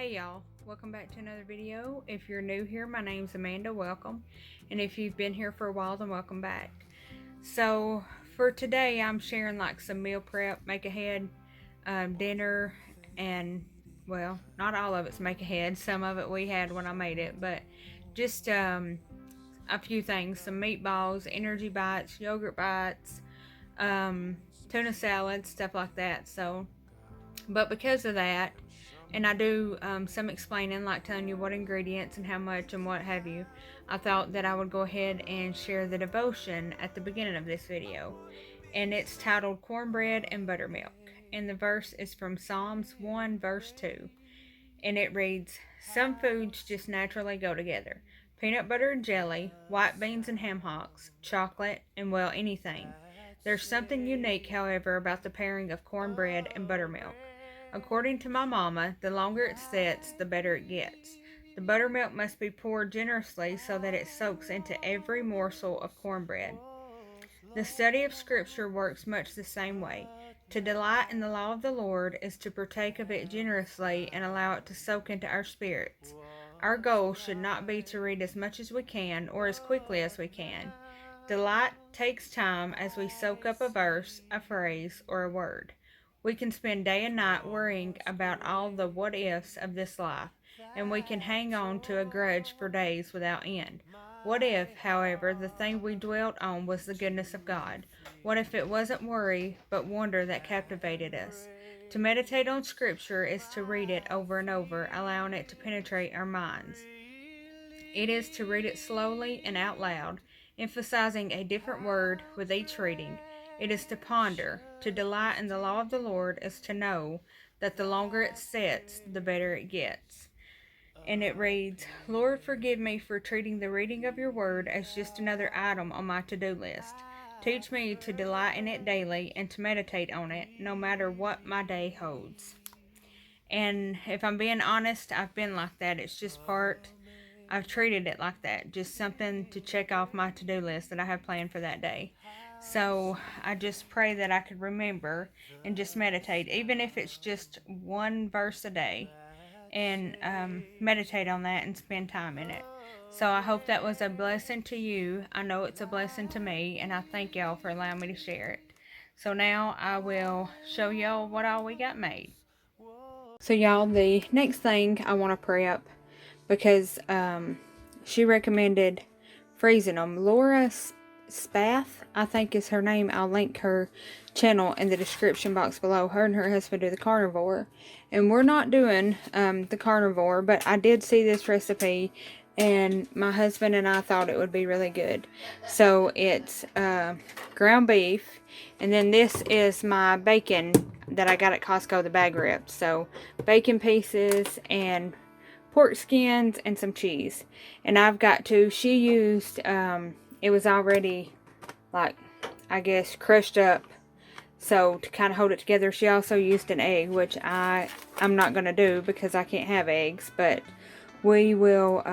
Hey y'all, welcome back to another video. If you're new here, my name's Amanda, welcome. And if you've been here for a while, then welcome back. So for today, I'm sharing like some meal prep, make ahead, dinner, and well, not all of it's make ahead. Some of it we had when I made it, but just a few things, some meatballs, energy bites, yogurt bites, tuna salad, stuff like that. So, but because of that, and I do some explaining, like telling you what ingredients and how much and what have you, I thought that I would go ahead and share the devotion at the beginning of this video. And it's titled Cornbread and Buttermilk. And the verse is from Psalms 1 verse 2. And it reads, "Some foods just naturally go together. Peanut butter and jelly, white beans and ham hocks, chocolate, and well, anything. There's something unique, however, about the pairing of cornbread and buttermilk. According to my mama, the longer it sets, the better it gets. The buttermilk must be poured generously so that it soaks into every morsel of cornbread. The study of Scripture works much the same way. To delight in the law of the Lord is to partake of it generously and allow it to soak into our spirits. Our goal should not be to read as much as we can or as quickly as we can. Delight takes time as we soak up a verse, a phrase, or a word. We can spend day and night worrying about all the what ifs of this life, and we can hang on to a grudge for days without end. What if, however, the thing we dwelt on was the goodness of God? What if it wasn't worry, but wonder that captivated us? To meditate on Scripture is to read it over and over, allowing it to penetrate our minds. It is to read it slowly and out loud, emphasizing a different word with each reading. It is to ponder. To delight in the law of the Lord is to know that the longer it sets, the better it gets." And it reads, "Lord, forgive me for treating the reading of your word as just another item on my to-do list. Teach me to delight in it daily and to meditate on it, no matter what my day holds." And if I'm being honest, I've been like that. I've treated it like that. Just something to check off my to-do list that I have planned for that day. So I just pray that I could remember and just meditate, even if it's just one verse a day, and meditate on that and spend time in it. So I hope that was a blessing to you. I know it's a blessing to me, and I thank y'all for allowing me to share it. So now I will show y'all what all we got made. So y'all, the next thing I want to prep, because she recommended freezing them. Laura Spath, I think is her name. I'll link her channel in the description box below. Her and her husband do the carnivore, and we're not doing the carnivore, but I did see this recipe, and my husband and I thought it would be really good. So it's ground beef, and then this is my bacon that I got at Costco, the bag ribs. So bacon pieces and pork skins and some cheese. And she used it was already, like, I guess, crushed up. So to kind of hold it together, she also used an egg, which I'm not going to do because I can't have eggs. But we will,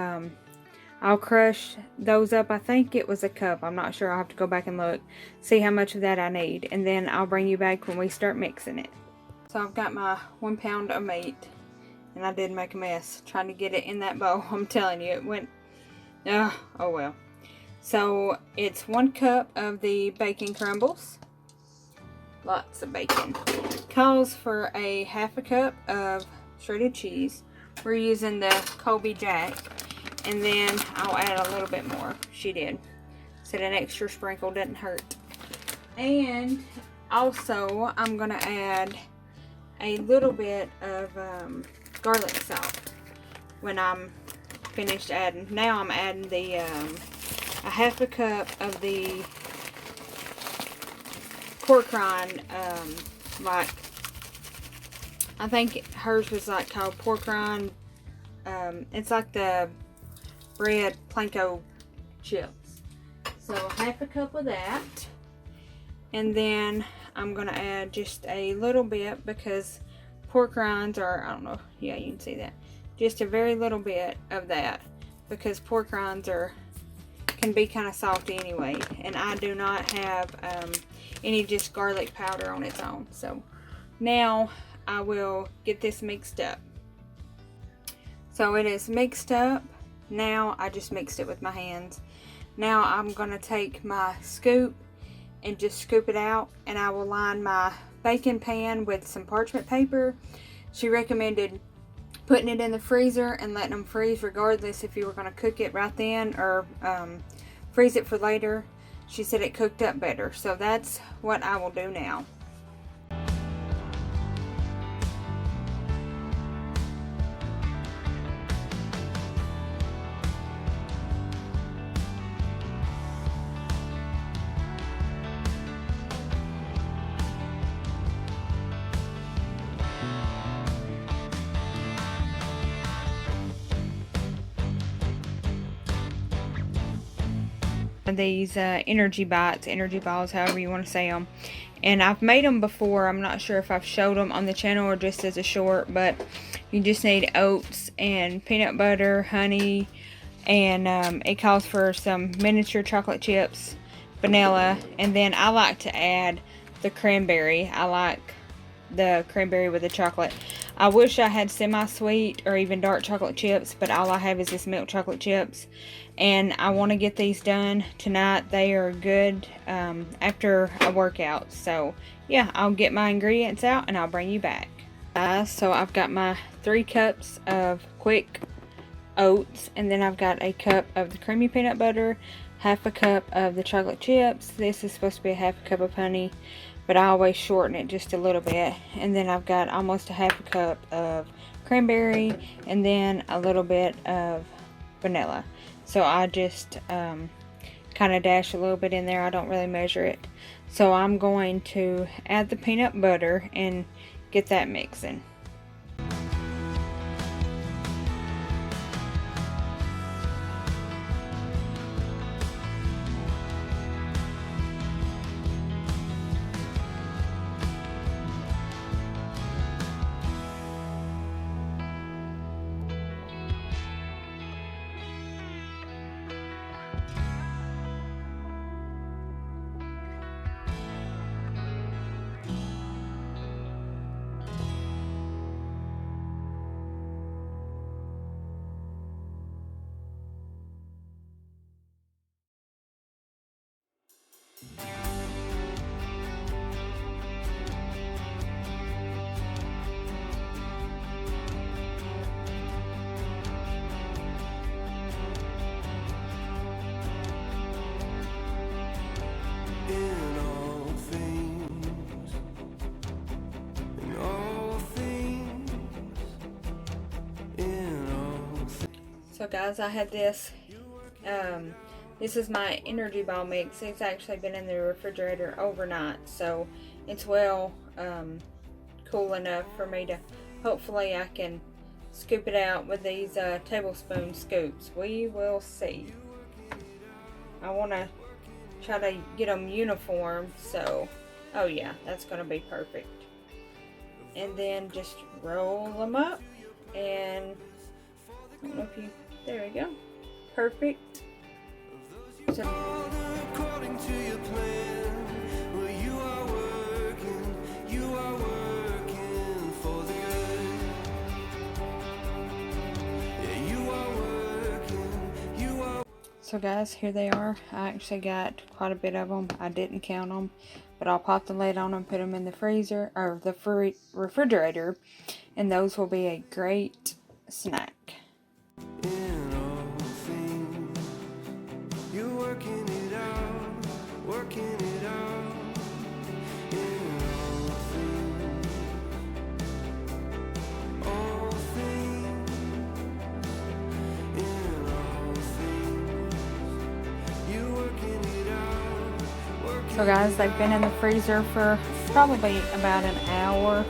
I'll crush those up. I think it was a cup. I'm not sure. I'll have to go back and look, see how much of that I need. And then I'll bring you back when we start mixing it. So I've got my 1 pound of meat. And I did make a mess trying to get it in that bowl. I'm telling you, it went, oh well. So it's 1 cup of the bacon crumbles. Lots of bacon. Calls for a ½ cup of shredded cheese. We're using the Colby Jack. And then I'll add a little bit more. She did. Said an extra sprinkle doesn't hurt. And also I'm going to add a little bit of garlic salt when I'm finished adding. Now I'm adding the a ½ cup of the pork rind, like, I think hers was like called pork rind. It's like the red Planko chips. So ½ cup of that, and then I'm gonna add just a little bit because pork rinds are, I don't know, yeah, you can see that. Just a very little bit of that because pork rinds can be kind of salty anyway. And I do not have any just garlic powder on its own. So now I will get this mixed up. So it is mixed up. Now I just mixed it with my hands. Now I'm going to take my scoop and just scoop it out, and I will line my baking pan with some parchment paper. She recommended putting it in the freezer and letting them freeze regardless if you were going to cook it right then or freeze it for later. She said it cooked up better, so that's what I will do now. These energy balls, however you want to say them, and I've made them before. I'm not sure if I've showed them on the channel or just as a short, but you just need oats and peanut butter, honey, and it calls for some miniature chocolate chips, vanilla, and then I like to add the cranberry. I like the cranberry with the chocolate. I wish I had semi-sweet or even dark chocolate chips, but all I have is this milk chocolate chips, and I want to get these done tonight. They are good after a workout. So yeah, I'll get my ingredients out and I'll bring you back. So I've got my 3 cups of quick oats, and then I've got a cup of the creamy peanut butter, half a cup of the chocolate chips. This is supposed to be a half a cup of honey, but I always shorten it just a little bit. And then I've got almost a half a cup of cranberry, and then a little bit of vanilla. So I just kind of dash a little bit in there. I don't really measure it. So I'm going to add the peanut butter and get that mixing. So guys, I had this. This is my energy ball mix. It's actually been in the refrigerator overnight, so it's well cool enough for me to, hopefully I can scoop it out with these tablespoon scoops. We will see. I want to try to get them uniform, so oh yeah, that's going to be perfect. And then just roll them up, and I don't know if you, there we go, perfect. So, according to your plan, well, you are working for the good. Yeah, you are. So guys, here they are. I actually got quite a bit of them. I didn't count them, but I'll pop the lid on them, put them in the freezer or the refrigerator, and those will be a great snack. Working it out, all things, you working it out. So guys, they've been in the freezer for probably about an hour.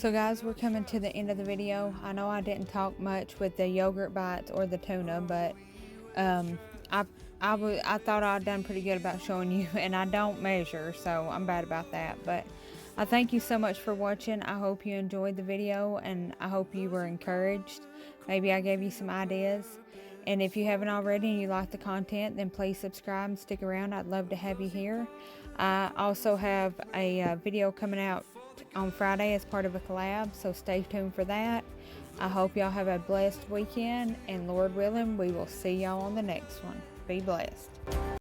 So guys, we're coming to the end of the video. I know I didn't talk much with the yogurt bites or the tuna, but I thought I'd done pretty good about showing you, and I don't measure, so I'm bad about that. But I thank you so much for watching. I hope you enjoyed the video, and I hope you were encouraged. Maybe I gave you some ideas. And if you haven't already and you like the content, then please subscribe and stick around. I'd love to have you here. I also have a video coming out on Friday as part of a collab, so stay tuned for that. I hope y'all have a blessed weekend, and Lord willing, we will see y'all on the next one. Be blessed.